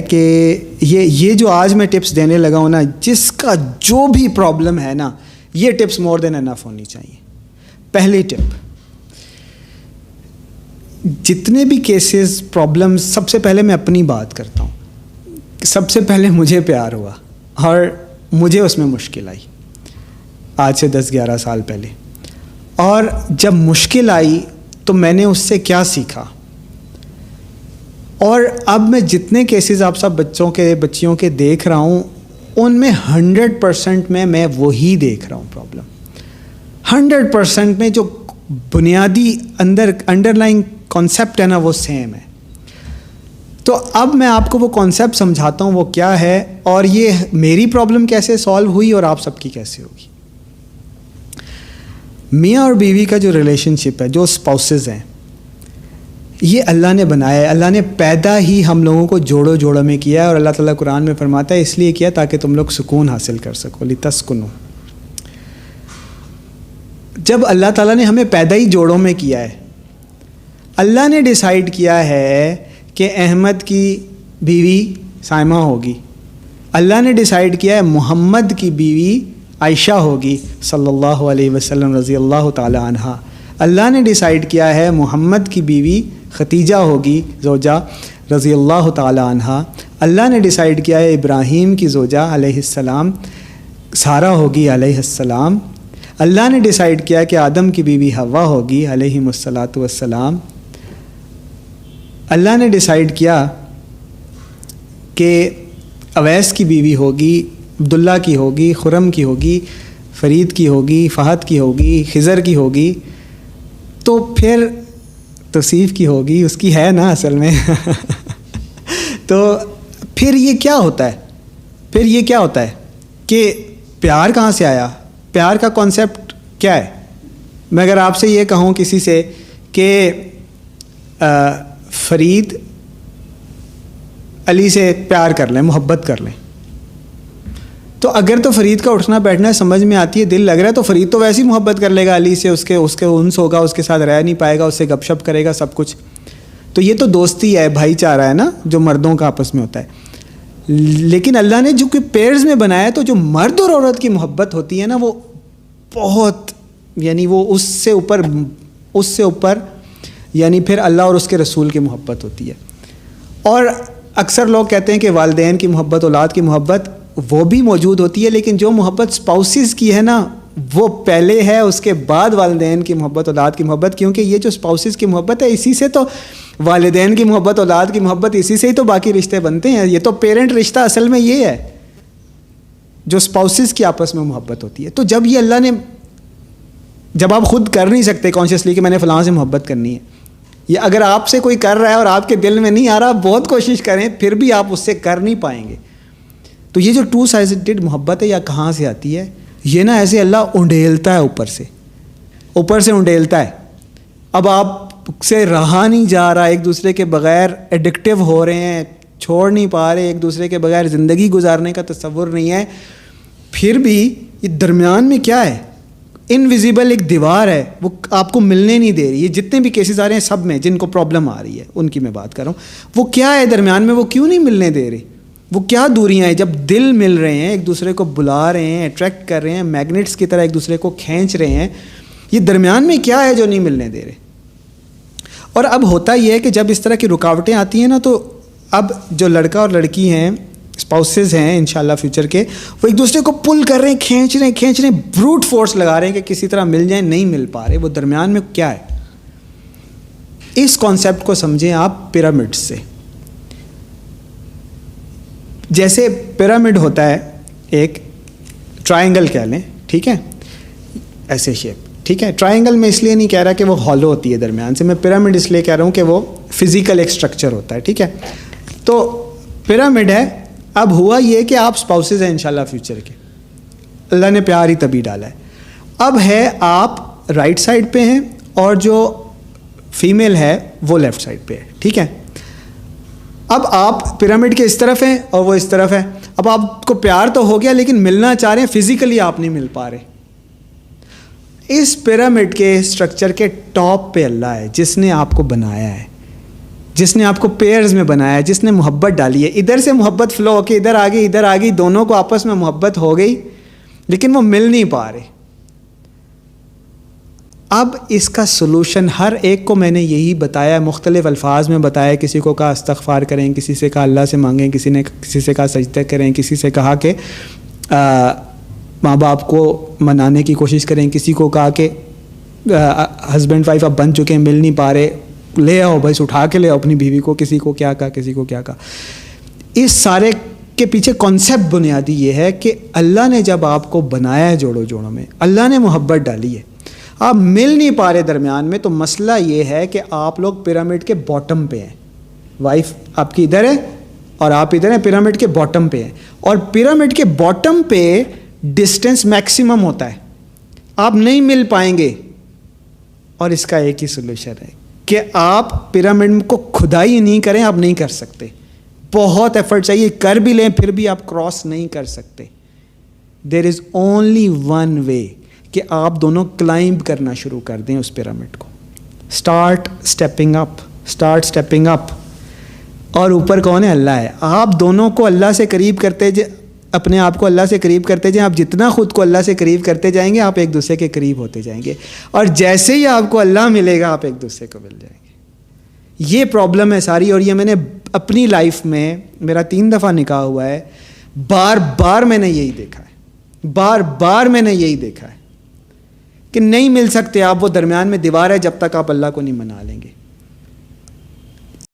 کہ یہ جو آج میں ٹپس دینے لگا ہوں نا، جس کا جو بھی پرابلم ہے نا، یہ ٹپس مور دین انف ہونی چاہیے. پہلی ٹپ، جتنے بھی کیسز پرابلم، سب سے پہلے میں اپنی بات کرتا ہوں. سب سے پہلے مجھے پیار ہوا اور مجھے اس میں مشکل آئی آج سے 10-11 سال پہلے. اور جب مشکل آئی تو میں نے اس سے کیا سیکھا، اور اب میں جتنے کیسز آپ سب بچیوں کے دیکھ رہا ہوں، ان میں 100% میں وہی دیکھ رہا ہوں پرابلم. 100% میں جو بنیادی انڈر لائن کانسیپٹ ہے نا، وہ سیم ہے. تو اب میں آپ کو وہ کانسیپٹ سمجھاتا ہوں وہ کیا ہے، اور یہ میری پرابلم کیسے سالو ہوئی اور آپ سب کی کیسے ہوگی. میاں اور بیوی کا جو ریلیشن شپ ہے، جو اسپاؤسز ہیں، یہ اللہ نے بنایا ہے. اللہ نے پیدا ہی ہم لوگوں کو جوڑوں میں کیا ہے، اور اللہ تعالیٰ قرآن میں فرماتا ہے اس لیے کیا تاکہ تم لوگ سکون حاصل کر سکو، لتسکنو. جب اللہ تعالیٰ نے ہمیں پیدا ہی جوڑوں میں کیا ہے، اللہ نے ڈیسائیڈ کیا ہے کہ احمد کی بیوی سائمہ ہوگی، اللہ نے ڈیسائیڈ کیا ہے محمد کی بیوی عائشہ ہوگی صلی اللہ علیہ وسلم رضی اللہ تعالی عنہا. اللہ نے ڈیسائیڈ کیا ہے محمد کی بیوی ختیجہ ہوگی زوجہ رضی اللہ تعالی عنہا. اللہ نے ڈیسائیڈ کیا ہے ابراہیم کی زوجہ علیہ السلام سارہ ہوگی علیہ السلام. اللہ نے ڈیسائیڈ کیا کہ آدم کی بیوی حوا ہوگی علیہم الصلاۃ والسلام. اللہ نے ڈیسائیڈ کیا کہ اویس کی بیوی ہوگی، عبداللہ کی ہوگی، خرم کی ہوگی، فرید کی ہوگی، فہد کی ہوگی، خضر کی ہوگی، تو پھر توصیف کی ہوگی، اس کی ہے نا اصل میں. تو پھر یہ کیا ہوتا ہے کہ پیار کہاں سے آیا؟ پیار کا کانسیپٹ کیا ہے؟ میں اگر آپ سے یہ کہوں کسی سے کہ فرید علی سے پیار کر لیں، محبت کر لیں، تو اگر تو فرید کا اٹھنا بیٹھنا سمجھ میں آتی ہے، دل لگ رہا ہے، تو فرید تو ویسے ہی محبت کر لے گا علی سے، اس کے انس ہوگا، اس کے ساتھ رہ نہیں پائے گا، اس سے گپ شپ کرے گا، سب کچھ. تو یہ تو دوستی ہے، بھائی چارہ ہے نا، جو مردوں کا آپس میں ہوتا ہے. لیکن اللہ نے جو کہ پیئرز میں بنایا ہے، تو جو مرد اور عورت کی محبت ہوتی ہے نا، وہ بہت، یعنی وہ اس سے اوپر یعنی پھر اللہ اور اس کے رسول کی محبت ہوتی ہے. اور اکثر لوگ کہتے ہیں کہ والدین کی محبت، اولاد کی محبت وہ بھی موجود ہوتی ہے، لیکن جو محبت اسپاؤسز کی ہے نا، وہ پہلے ہے، اس کے بعد والدین کی محبت، اولاد کی محبت. کیونکہ یہ جو اسپاؤسز کی محبت ہے، اسی سے تو والدین کی محبت، اولاد کی محبت، اسی سے ہی تو باقی رشتے بنتے ہیں. یہ تو پیرنٹ رشتہ اصل میں یہ ہے جو اسپاؤسز کی آپس میں محبت ہوتی ہے. تو جب یہ اللہ نے، جب آپ خود کر نہیں سکتے کانشیسلی کہ میں نے فلاں سے محبت کرنی ہے، یا اگر آپ سے کوئی کر رہا ہے اور آپ کے دل میں نہیں آ رہا، بہت کوشش کریں پھر بھی آپ اس سے کر نہیں پائیں گے. تو یہ جو ٹو سائڈڈ محبت ہے، یا کہاں سے آتی ہے؟ یہ نا ایسے اللہ انڈیلتا ہے، اوپر سے انڈیلتا ہے. اب آپ سے رہا نہیں جا رہا، ایک دوسرے کے بغیر ایڈکٹیو ہو رہے ہیں، چھوڑ نہیں پا رہے، ایک دوسرے کے بغیر زندگی گزارنے کا تصور نہیں ہے. پھر بھی یہ درمیان میں کیا ہے؟ انویزیبل ایک دیوار ہے، وہ آپ کو ملنے نہیں دے رہی. یہ جتنے بھی کیسز آ رہے ہیں سب میں جن کو پرابلم آ رہی ہے ان کی میں بات کر رہا ہوں. وہ کیا ہے درمیان میں؟ وہ کیوں نہیں ملنے دے رہے؟ وہ کیا دوریاں ہیں؟ جب دل مل رہے ہیں، ایک دوسرے کو بلا رہے ہیں، اٹریکٹ کر رہے ہیں، میگنیٹس کی طرح ایک دوسرے کو کھینچ رہے ہیں، یہ درمیان میں کیا ہے جو نہیں ملنے دے رہے؟ اور اب ہوتا یہ ہے کہ جب اس طرح کی رکاوٹیں آتی ہیں نا، تو اب جو لڑکا اور لڑکی ہیں، اسپاؤسز ہیں انشاءاللہ فیوچر کے، وہ ایک دوسرے کو پل کر رہے ہیں، کھینچ رہے ہیں، بروٹ فورس لگا رہے ہیں کہ کسی طرح مل جائیں، نہیں مل پا رہے. وہ درمیان میں کیا ہے؟ اس کانسیپٹ کو سمجھیں آپ پیرامڈ سے. جیسے پیرامڈ ہوتا ہے ایک ٹرائنگل کہہ لیں، ٹھیک ہے، ایسے شیپ، ٹھیک ہے. ٹرائنگل میں اس لیے نہیں کہہ رہا کہ وہ ہالو ہوتی ہے درمیان سے، میں پیرامڈ اس لیے کہہ رہا ہوں کہ وہ فزیکل ایک اسٹرکچر ہوتا ہے، ٹھیک ہے. تو پیرامڈ ہے. اب ہوا یہ کہ آپ اسپاؤسز ہیں انشاءاللہ فیوچر کے، اللہ نے پیار ہی تبھی ڈالا ہے. اب ہے آپ رائٹ سائڈ پہ ہیں اور جو فیمیل ہے وہ لیفٹ سائڈ پہ ہے، ٹھیک ہے. اب آپ پیرامڈ کے اس طرف ہیں اور وہ اس طرف ہے. اب آپ کو پیار تو ہو گیا، لیکن ملنا چاہ رہے ہیں، فزیکلی آپ نہیں مل پا رہے. اس پیرامڈ کے اسٹرکچر کے ٹاپ پہ اللہ ہے جس نے آپ کو بنایا ہے، جس نے آپ کو پیئرز میں بنایا ہے, جس نے محبت ڈالی ہے. ادھر سے محبت فلو ہو کے ادھر آ گئی, دونوں کو آپس میں محبت ہو گئی, لیکن وہ مل نہیں پا رہے. اب اس کا سلوشن ہر ایک کو میں نے یہی بتایا, مختلف الفاظ میں بتایا. کسی کو کہا استغفار کریں, کسی سے کہا اللہ سے مانگیں, کسی سے کہا سجدہ کریں, کسی سے کہا کہ ماں باپ کو منانے کی کوشش کریں, کسی کو کہا کہ ہسبینڈ وائف اب بن چکے ہیں, مل نہیں پا رہے, لے آؤ بس, اٹھا کے لے آؤ اپنی بیوی کو. کسی کو کیا کہا, کسی کو کیا کہا. اس سارے کے پیچھے کانسیپٹ بنیادی یہ ہے کہ اللہ نے جب آپ کو بنایا ہے جوڑوں میں, اللہ نے محبت ڈالی ہے, آپ مل نہیں پا رہے درمیان میں, تو مسئلہ یہ ہے کہ آپ لوگ پیرامڈ کے باٹم پہ ہیں. وائف آپ کی ادھر ہے اور آپ ادھر ہیں, پیرامڈ کے باٹم پہ ہیں. اور پیرامڈ کے باٹم پہ ڈسٹینس میکسیمم ہوتا ہے, آپ نہیں مل پائیں گے. اور اس کا ایک ہی سولوشن ہے کہ آپ پیرامڈ کو کھدائی نہیں کریں, آپ نہیں کر سکتے. بہت ایفرٹ چاہیے, کر بھی لیں پھر بھی آپ کراس نہیں کر سکتے. دیر از اونلی ون وے کہ آپ دونوں کلائمب کرنا شروع کر دیں اس پیرامڈ کو. اسٹارٹ اسٹیپنگ اپ. اور اوپر کون ہے؟ اللہ ہے. آپ دونوں کو اللہ سے قریب کرتے اپنے آپ کو اللہ سے قریب کرتے جائیں. آپ جتنا خود کو اللہ سے قریب کرتے جائیں گے, آپ ایک دوسرے کے قریب ہوتے جائیں گے. اور جیسے ہی آپ کو اللہ ملے گا, آپ ایک دوسرے کو مل جائیں گے. یہ پرابلم ہے ساری. اور یہ میں نے اپنی لائف میں, میرا 3 دفعہ نکاح ہوا ہے, بار بار میں نے یہی دیکھا ہے کہ نہیں مل سکتے آپ. وہ درمیان میں دیوار ہے جب تک آپ اللہ کو نہیں منا لیں گے.